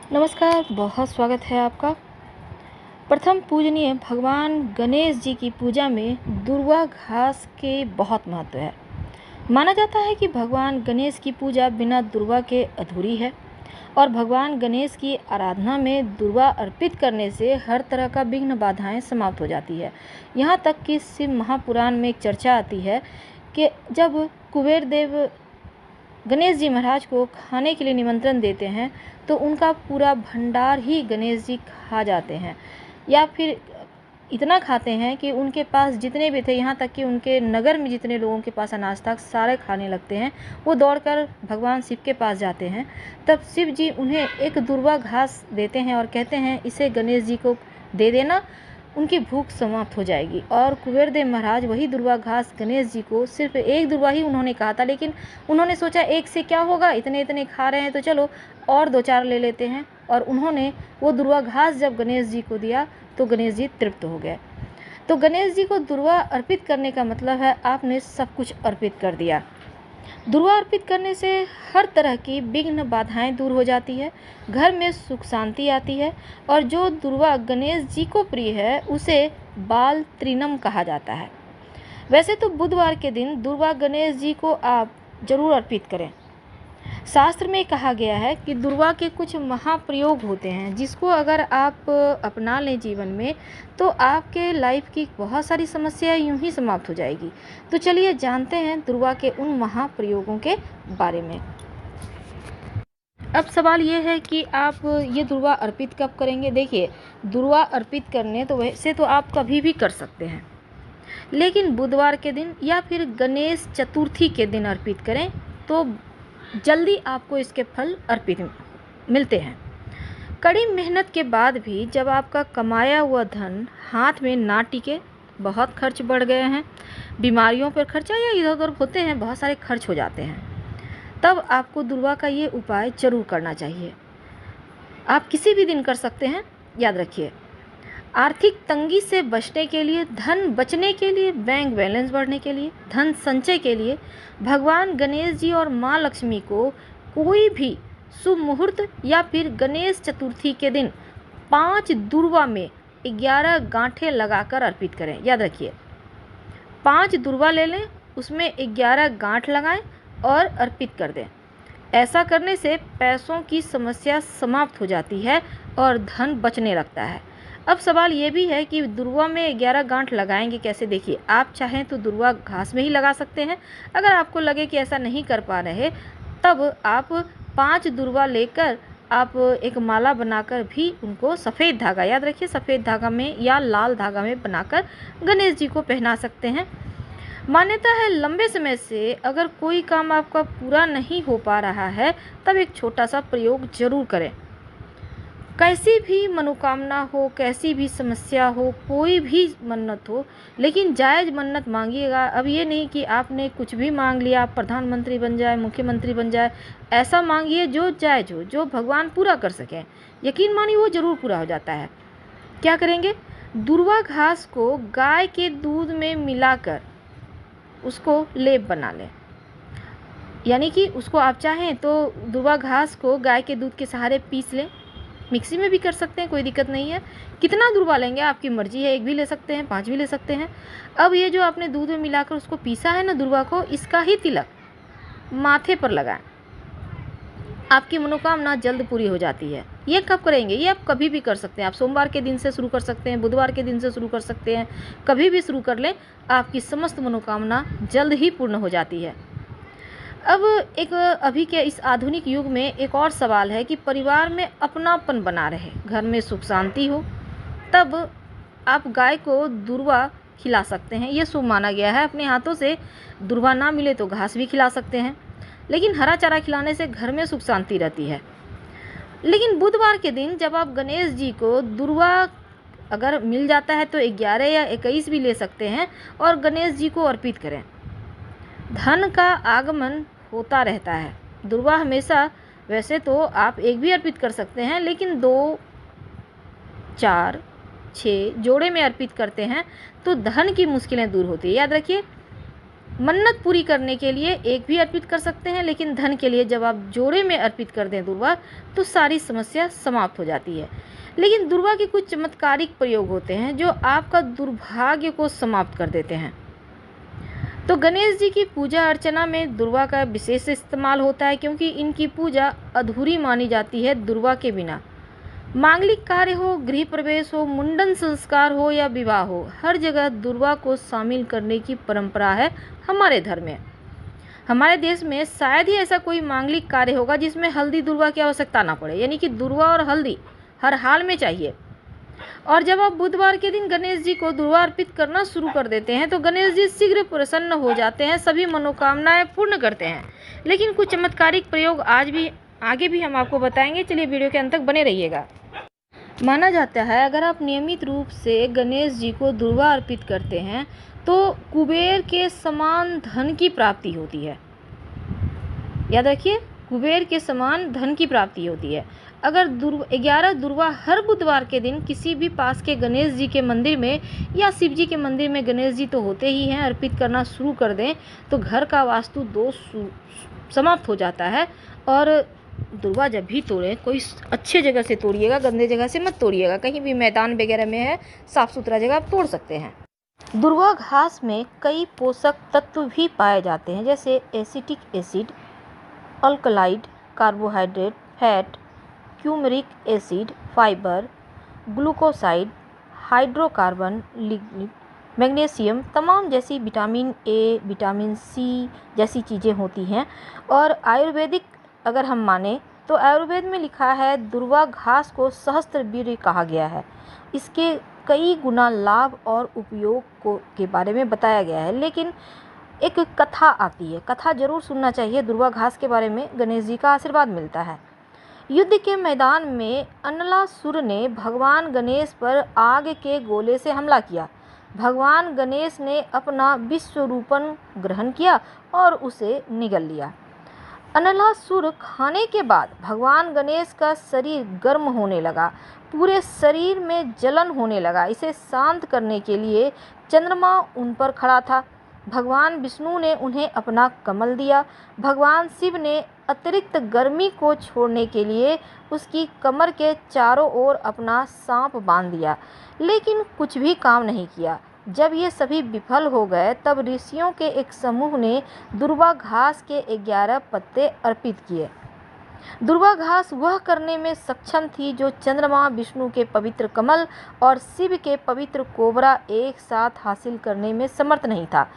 नमस्कार, बहुत स्वागत है आपका। प्रथम पूजनीय भगवान गणेश जी की पूजा में दुर्वा घास के बहुत महत्व है। माना जाता है कि भगवान गणेश की पूजा बिना दुर्वा के अधूरी है और भगवान गणेश की आराधना में दुर्वा अर्पित करने से हर तरह का विघ्न बाधाएं समाप्त हो जाती है। यहाँ तक कि शिव महापुराण में एक चर्चा आती है कि जब कुबेर देव गणेश जी महाराज को खाने के लिए निमंत्रण देते हैं तो उनका पूरा भंडार ही गणेश जी खा जाते हैं, या फिर इतना खाते हैं कि उनके पास जितने भी थे, यहाँ तक कि उनके नगर में जितने लोगों के पास अनाज था सारे खाने लगते हैं। वो दौड़कर भगवान शिव के पास जाते हैं। तब शिव जी उन्हें एक दुर्वा घास देते हैं और कहते हैं इसे गणेश जी को दे देना, उनकी भूख समाप्त हो जाएगी। और कुबेर देव महाराज वही दुर्वा घास गणेश जी को, सिर्फ एक दुर्वा ही उन्होंने कहा था, लेकिन उन्होंने सोचा एक से क्या होगा, इतने इतने खा रहे हैं तो चलो और दो चार ले लेते हैं। और उन्होंने वो दुर्वा घास जब गणेश जी को दिया तो गणेश जी तृप्त हो गए। तो गणेश जी को दुर्वा अर्पित करने का मतलब है आपने सब कुछ अर्पित कर दिया। दुर्वा अर्पित करने से हर तरह की विघ्न बाधाएं दूर हो जाती है, घर में सुख शांति आती है। और जो दुर्वा गणेश जी को प्रिय है उसे बाल त्रिनम कहा जाता है। वैसे तो बुधवार के दिन दुर्वा गणेश जी को आप जरूर अर्पित करें। शास्त्र में कहा गया है कि दुर्वा के कुछ महाप्रयोग होते हैं जिसको अगर आप अपना लें जीवन में तो आपके लाइफ की बहुत सारी समस्याएं यूं ही समाप्त हो जाएगी। तो चलिए जानते हैं दुर्वा के उन महाप्रयोगों के बारे में। अब सवाल ये है कि आप ये दुर्वा अर्पित कब करेंगे। देखिए, दुर्वा अर्पित करने तो वैसे तो आप कभी भी कर सकते हैं, लेकिन बुधवार के दिन या फिर गणेश चतुर्थी के दिन अर्पित करें तो जल्दी आपको इसके फल अर्पित मिलते हैं। कड़ी मेहनत के बाद भी जब आपका कमाया हुआ धन हाथ में ना टिके, बहुत खर्च बढ़ गए हैं, बीमारियों पर खर्चा या इधर उधर होते हैं, बहुत सारे खर्च हो जाते हैं, तब आपको दुर्वा का ये उपाय जरूर करना चाहिए। आप किसी भी दिन कर सकते हैं। याद रखिए, आर्थिक तंगी से बचने के लिए, धन बचने के लिए, बैंक बैलेंस बढ़ने के लिए, धन संचय के लिए भगवान गणेश जी और माँ लक्ष्मी को कोई भी शुभ मुहूर्त या फिर गणेश चतुर्थी के दिन 5 दुर्वा में 11 गांठें लगाकर अर्पित करें। याद रखिए, 5 दुर्वा ले लें, उसमें 11 गांठ लगाएं और अर्पित कर दें। ऐसा करने से पैसों की समस्या समाप्त हो जाती है और धन बचने लगता है। अब सवाल ये भी है कि दुर्वा में 11 गांठ लगाएंगे कैसे। देखिए, आप चाहें तो दुर्वा घास में ही लगा सकते हैं। अगर आपको लगे कि ऐसा नहीं कर पा रहे तब आप 5 दुर्वा लेकर आप एक माला बनाकर भी उनको सफ़ेद धागा, याद रखिए सफ़ेद धागा में या लाल धागा में बनाकर गणेश जी को पहना सकते हैं। मान्यता है लंबे समय से अगर कोई काम आपका पूरा नहीं हो पा रहा है तब एक छोटा सा प्रयोग जरूर करें। कैसी भी मनोकामना हो, कैसी भी समस्या हो, कोई भी मन्नत हो, लेकिन जायज़ मन्नत मांगिएगा। अब ये नहीं कि आपने कुछ भी मांग लिया, आप प्रधानमंत्री बन जाए, मुख्यमंत्री बन जाए। ऐसा मांगिए जो जायज़ हो, जो भगवान पूरा कर सकें। यकीन मानिए वो ज़रूर पूरा हो जाता है। क्या करेंगे, दुर्वा घास को गाय के दूध में मिलाकर उसको लेप बना लें। यानी कि उसको आप चाहें तो दुर्वा घास को गाय के दूध के सहारे पीस लें। मिक्सी में भी कर सकते हैं, कोई दिक्कत नहीं है। कितना दुर्वा लेंगे आपकी मर्जी है, 1 भी ले सकते हैं, 5 भी ले सकते हैं। अब ये जो आपने दूध में मिलाकर उसको पीसा है ना दुर्वा को, इसका ही तिलक माथे पर लगाएं। आपकी मनोकामना जल्द पूरी हो जाती है। ये कब करेंगे, ये आप कभी भी कर सकते हैं। आप सोमवार के दिन से शुरू कर सकते हैं, बुधवार के दिन से शुरू कर सकते हैं, कभी भी शुरू कर लें। आपकी समस्त मनोकामना जल्द ही पूर्ण हो जाती है। अब एक अभी के इस आधुनिक युग में एक और सवाल है कि परिवार में अपनापन बना रहे, घर में सुख शांति हो, तब आप गाय को दुर्वा खिला सकते हैं। ये शुभ माना गया है। अपने हाथों से दुर्वा ना मिले तो घास भी खिला सकते हैं, लेकिन हरा चारा खिलाने से घर में सुख शांति रहती है। लेकिन बुधवार के दिन जब आप गणेश जी को दुर्वा अगर मिल जाता है तो 11 या 21 भी ले सकते हैं और गणेश जी को अर्पित करें। धन का आगमन होता रहता है। दुर्वा हमेशा, वैसे तो आप 1 भी अर्पित कर सकते हैं, लेकिन 2, 4, 6 जोड़े में अर्पित करते हैं तो धन की मुश्किलें दूर होती है। याद रखिए, मन्नत पूरी करने के लिए एक भी अर्पित कर सकते हैं, लेकिन धन के लिए जब आप जोड़े में अर्पित कर दें दुर्वा, तो सारी समस्या समाप्त हो जाती है। लेकिन दुर्वा के कुछ चमत्कारिक प्रयोग होते हैं जो आपका दुर्भाग्य को समाप्त कर देते हैं। तो गणेश जी की पूजा अर्चना में दुर्वा का विशेष इस्तेमाल होता है, क्योंकि इनकी पूजा अधूरी मानी जाती है दुर्वा के बिना। मांगलिक कार्य हो, गृह प्रवेश हो, मुंडन संस्कार हो या विवाह हो, हर जगह दुर्वा को शामिल करने की परंपरा है हमारे धर्म में। हमारे देश में शायद ही ऐसा कोई मांगलिक कार्य होगा जिसमें हल्दी दुर्वा की आवश्यकता ना पड़े, यानी कि दुर्वा और हल्दी हर हाल में चाहिए। और जब आप बुधवार के दिन गणेश जी को दुर्वा अर्पित करना शुरू कर देते हैं तो गणेश जी शीघ्र प्रसन्न हो जाते हैं, सभी मनोकामनाएं पूर्ण करते हैं। लेकिन कुछ चमत्कारिक प्रयोग आगे भी हम आपको बताएंगे। चलिए वीडियो के अंत तक बने रहिएगा। माना जाता है अगर आप नियमित रूप से गणेश जी को दुर्वा अर्पित करते हैं तो कुबेर के समान धन की प्राप्ति होती है। याद रखिए, कुबेर के समान धन की प्राप्ति होती है। अगर 11 दुर्वा हर बुधवार के दिन किसी भी पास के गणेश जी के मंदिर में या शिव जी के मंदिर में, गणेश जी तो होते ही हैं, अर्पित करना शुरू कर दें तो घर का वास्तु दोष समाप्त हो जाता है। और दुर्वा जब भी तोड़ें, कोई अच्छे जगह से तोड़िएगा, गंदे जगह से मत तोड़िएगा। कहीं भी मैदान वगैरह में है, साफ सुथरा जगह आप तोड़ सकते हैं। दुर्वा घास में कई पोषक तत्व भी पाए जाते हैं, जैसे acetic acid, alkaloid, carbohydrate, fat, coumaric acid, fibre, glucoside, hydrocarbon, lignin, magnesium, तमाम जैसी विटामिन ए, विटामिन सी जैसी चीज़ें होती हैं। और आयुर्वेदिक अगर हम माने तो आयुर्वेद में लिखा है दुर्वा घास को सहस्त्रवीर्य कहा गया है। इसके कई गुना लाभ और उपयोग के बारे में बताया गया है। लेकिन एक कथा आती है, कथा जरूर सुनना चाहिए दुर्वा घास के बारे में। गणेश जी का आशीर्वाद मिलता है। युद्ध के मैदान में अनलासुर ने भगवान गणेश पर आग के गोले से हमला किया। भगवान गणेश ने अपना विश्वरूपण ग्रहण किया और उसे निगल लिया। अनलासुर खाने के बाद भगवान गणेश का शरीर गर्म होने लगा, पूरे शरीर में जलन होने लगा। इसे शांत करने के लिए चंद्रमा उन पर खड़ा था। भगवान विष्णु ने उन्हें अपना कमल दिया। भगवान शिव ने अतिरिक्त गर्मी को छोड़ने के लिए उसकी कमर के चारों ओर अपना सांप बांध दिया, लेकिन कुछ भी काम नहीं किया। जब ये सभी विफल हो गए तब ऋषियों के एक समूह ने दुर्वा घास के 11 पत्ते अर्पित किए। दुर्वा घास वह करने में सक्षम थी जो चंद्रमा, विष्णु के पवित्र कमल और शिव के पवित्र कोबरा एक साथ हासिल करने में समर्थ नहीं था।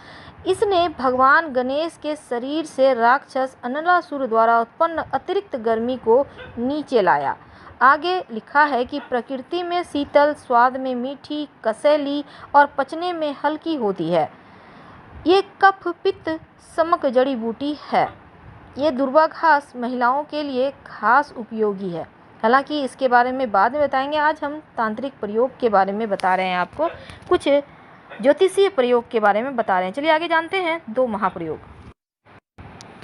इसने भगवान गणेश के शरीर से राक्षस अनलासुर द्वारा उत्पन्न अतिरिक्त गर्मी को नीचे लाया। आगे लिखा है कि प्रकृति में शीतल, स्वाद में मीठी, कसैली और पचने में हल्की होती है। ये कफ पित्त शमक जड़ी बूटी है। ये दुर्वा घास महिलाओं के लिए खास उपयोगी है। हालांकि इसके बारे में बाद में बताएंगे। आज हम तांत्रिक प्रयोग के बारे में बता रहे हैं, आपको कुछ ज्योतिषीय प्रयोग के बारे में बता रहे हैं। चलिए आगे जानते हैं 2 महाप्रयोग।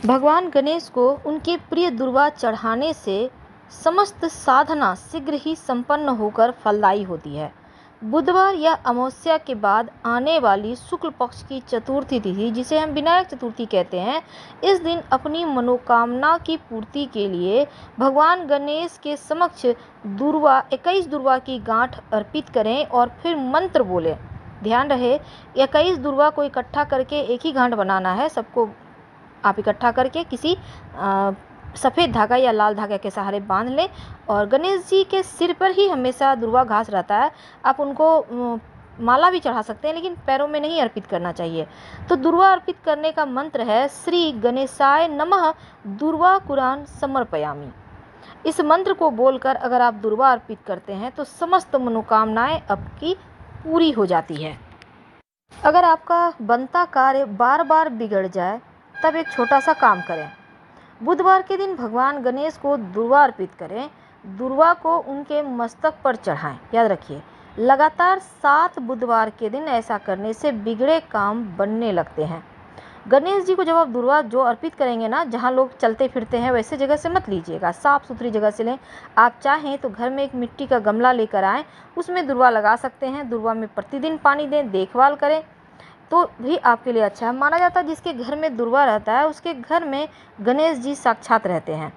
भगवान गणेश को उनके प्रिय दुर्वा चढ़ाने से समस्त साधना शीघ्र ही संपन्न होकर फलदायी होती है। बुधवार या अमावस्या के बाद आने वाली शुक्ल पक्ष की चतुर्थी तिथि, जिसे हम विनायक चतुर्थी कहते हैं, इस दिन अपनी मनोकामना की पूर्ति के लिए भगवान गणेश के समक्ष 21 दुर्वा की गांठ अर्पित करें और फिर मंत्र बोलें। ध्यान रहे, 21 दुर्वा को इकट्ठा करके एक ही गांठ बनाना है। सबको आप इकट्ठा करके किसी सफ़ेद धागा या लाल धागा के सहारे बांध लें और गणेश जी के सिर पर ही हमेशा दुर्वा घास रहता है। आप उनको माला भी चढ़ा सकते हैं, लेकिन पैरों में नहीं अर्पित करना चाहिए। तो दुर्वा अर्पित करने का मंत्र है श्री गणेशाय नमः दुर्वा कुरान समर्पयामि। इस मंत्र को बोलकर अगर आप दुर्वा अर्पित करते हैं तो समस्त मनोकामनाएं आपकी पूरी हो जाती है। अगर आपका बनता कार्य बार बार बिगड़ जाए तब एक छोटा सा काम करें। बुधवार के दिन भगवान गणेश को दुर्वा अर्पित करें। दुर्वा को उनके मस्तक पर चढ़ाएं। याद रखिए, लगातार 7 बुधवार के दिन ऐसा करने से बिगड़े काम बनने लगते हैं। गणेश जी को जब आप दुर्वा जो अर्पित करेंगे ना, जहाँ लोग चलते फिरते हैं वैसे जगह से मत लीजिएगा, साफ़ सुथरी जगह से लें। आप चाहें तो घर में एक मिट्टी का गमला लेकर आएँ, उसमें दुर्वा लगा सकते हैं। दुर्वा में प्रतिदिन पानी दें, देखभाल करें। तो भी आपके लिए अच्छा है। माना जाता है जिसके घर में दुर्वा रहता है उसके घर में गणेश जी साक्षात रहते हैं।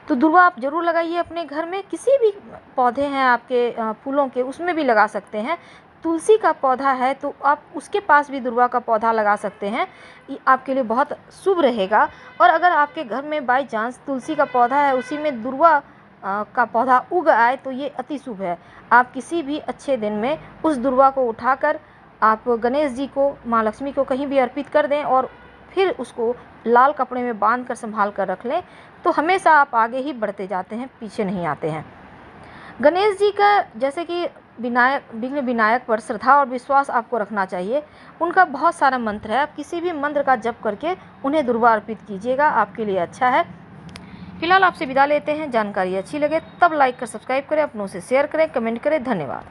तो दुर्वा आप ज़रूर लगाइए अपने घर में। किसी भी पौधे हैं आपके फूलों के, उसमें भी लगा सकते हैं। तुलसी का पौधा है तो आप उसके पास भी दुर्वा का पौधा लगा सकते हैं, ये आपके लिए बहुत शुभ रहेगा। और अगर आपके घर में बाई चांस तुलसी का पौधा है उसी में दुर्वा का पौधा उग आए तो ये अति शुभ है। आप किसी भी अच्छे दिन में उस दुर्वा को उठाकर आप गणेश जी को, माँ लक्ष्मी को कहीं भी अर्पित कर दें और फिर उसको लाल कपड़े में बांध कर संभाल कर रख लें, तो हमेशा आप आगे ही बढ़ते जाते हैं, पीछे नहीं आते हैं। गणेश जी का जैसे कि विघ्न विनायक पर श्रद्धा और विश्वास आपको रखना चाहिए। उनका बहुत सारा मंत्र है, आप किसी भी मंत्र का जप करके उन्हें दुर्वा अर्पित कीजिएगा, आपके लिए अच्छा है। फिलहाल आपसे विदा लेते हैं। जानकारी अच्छी लगे तब लाइक कर सब्सक्राइब करें, अपनों से शेयर करें, कमेंट करें। धन्यवाद।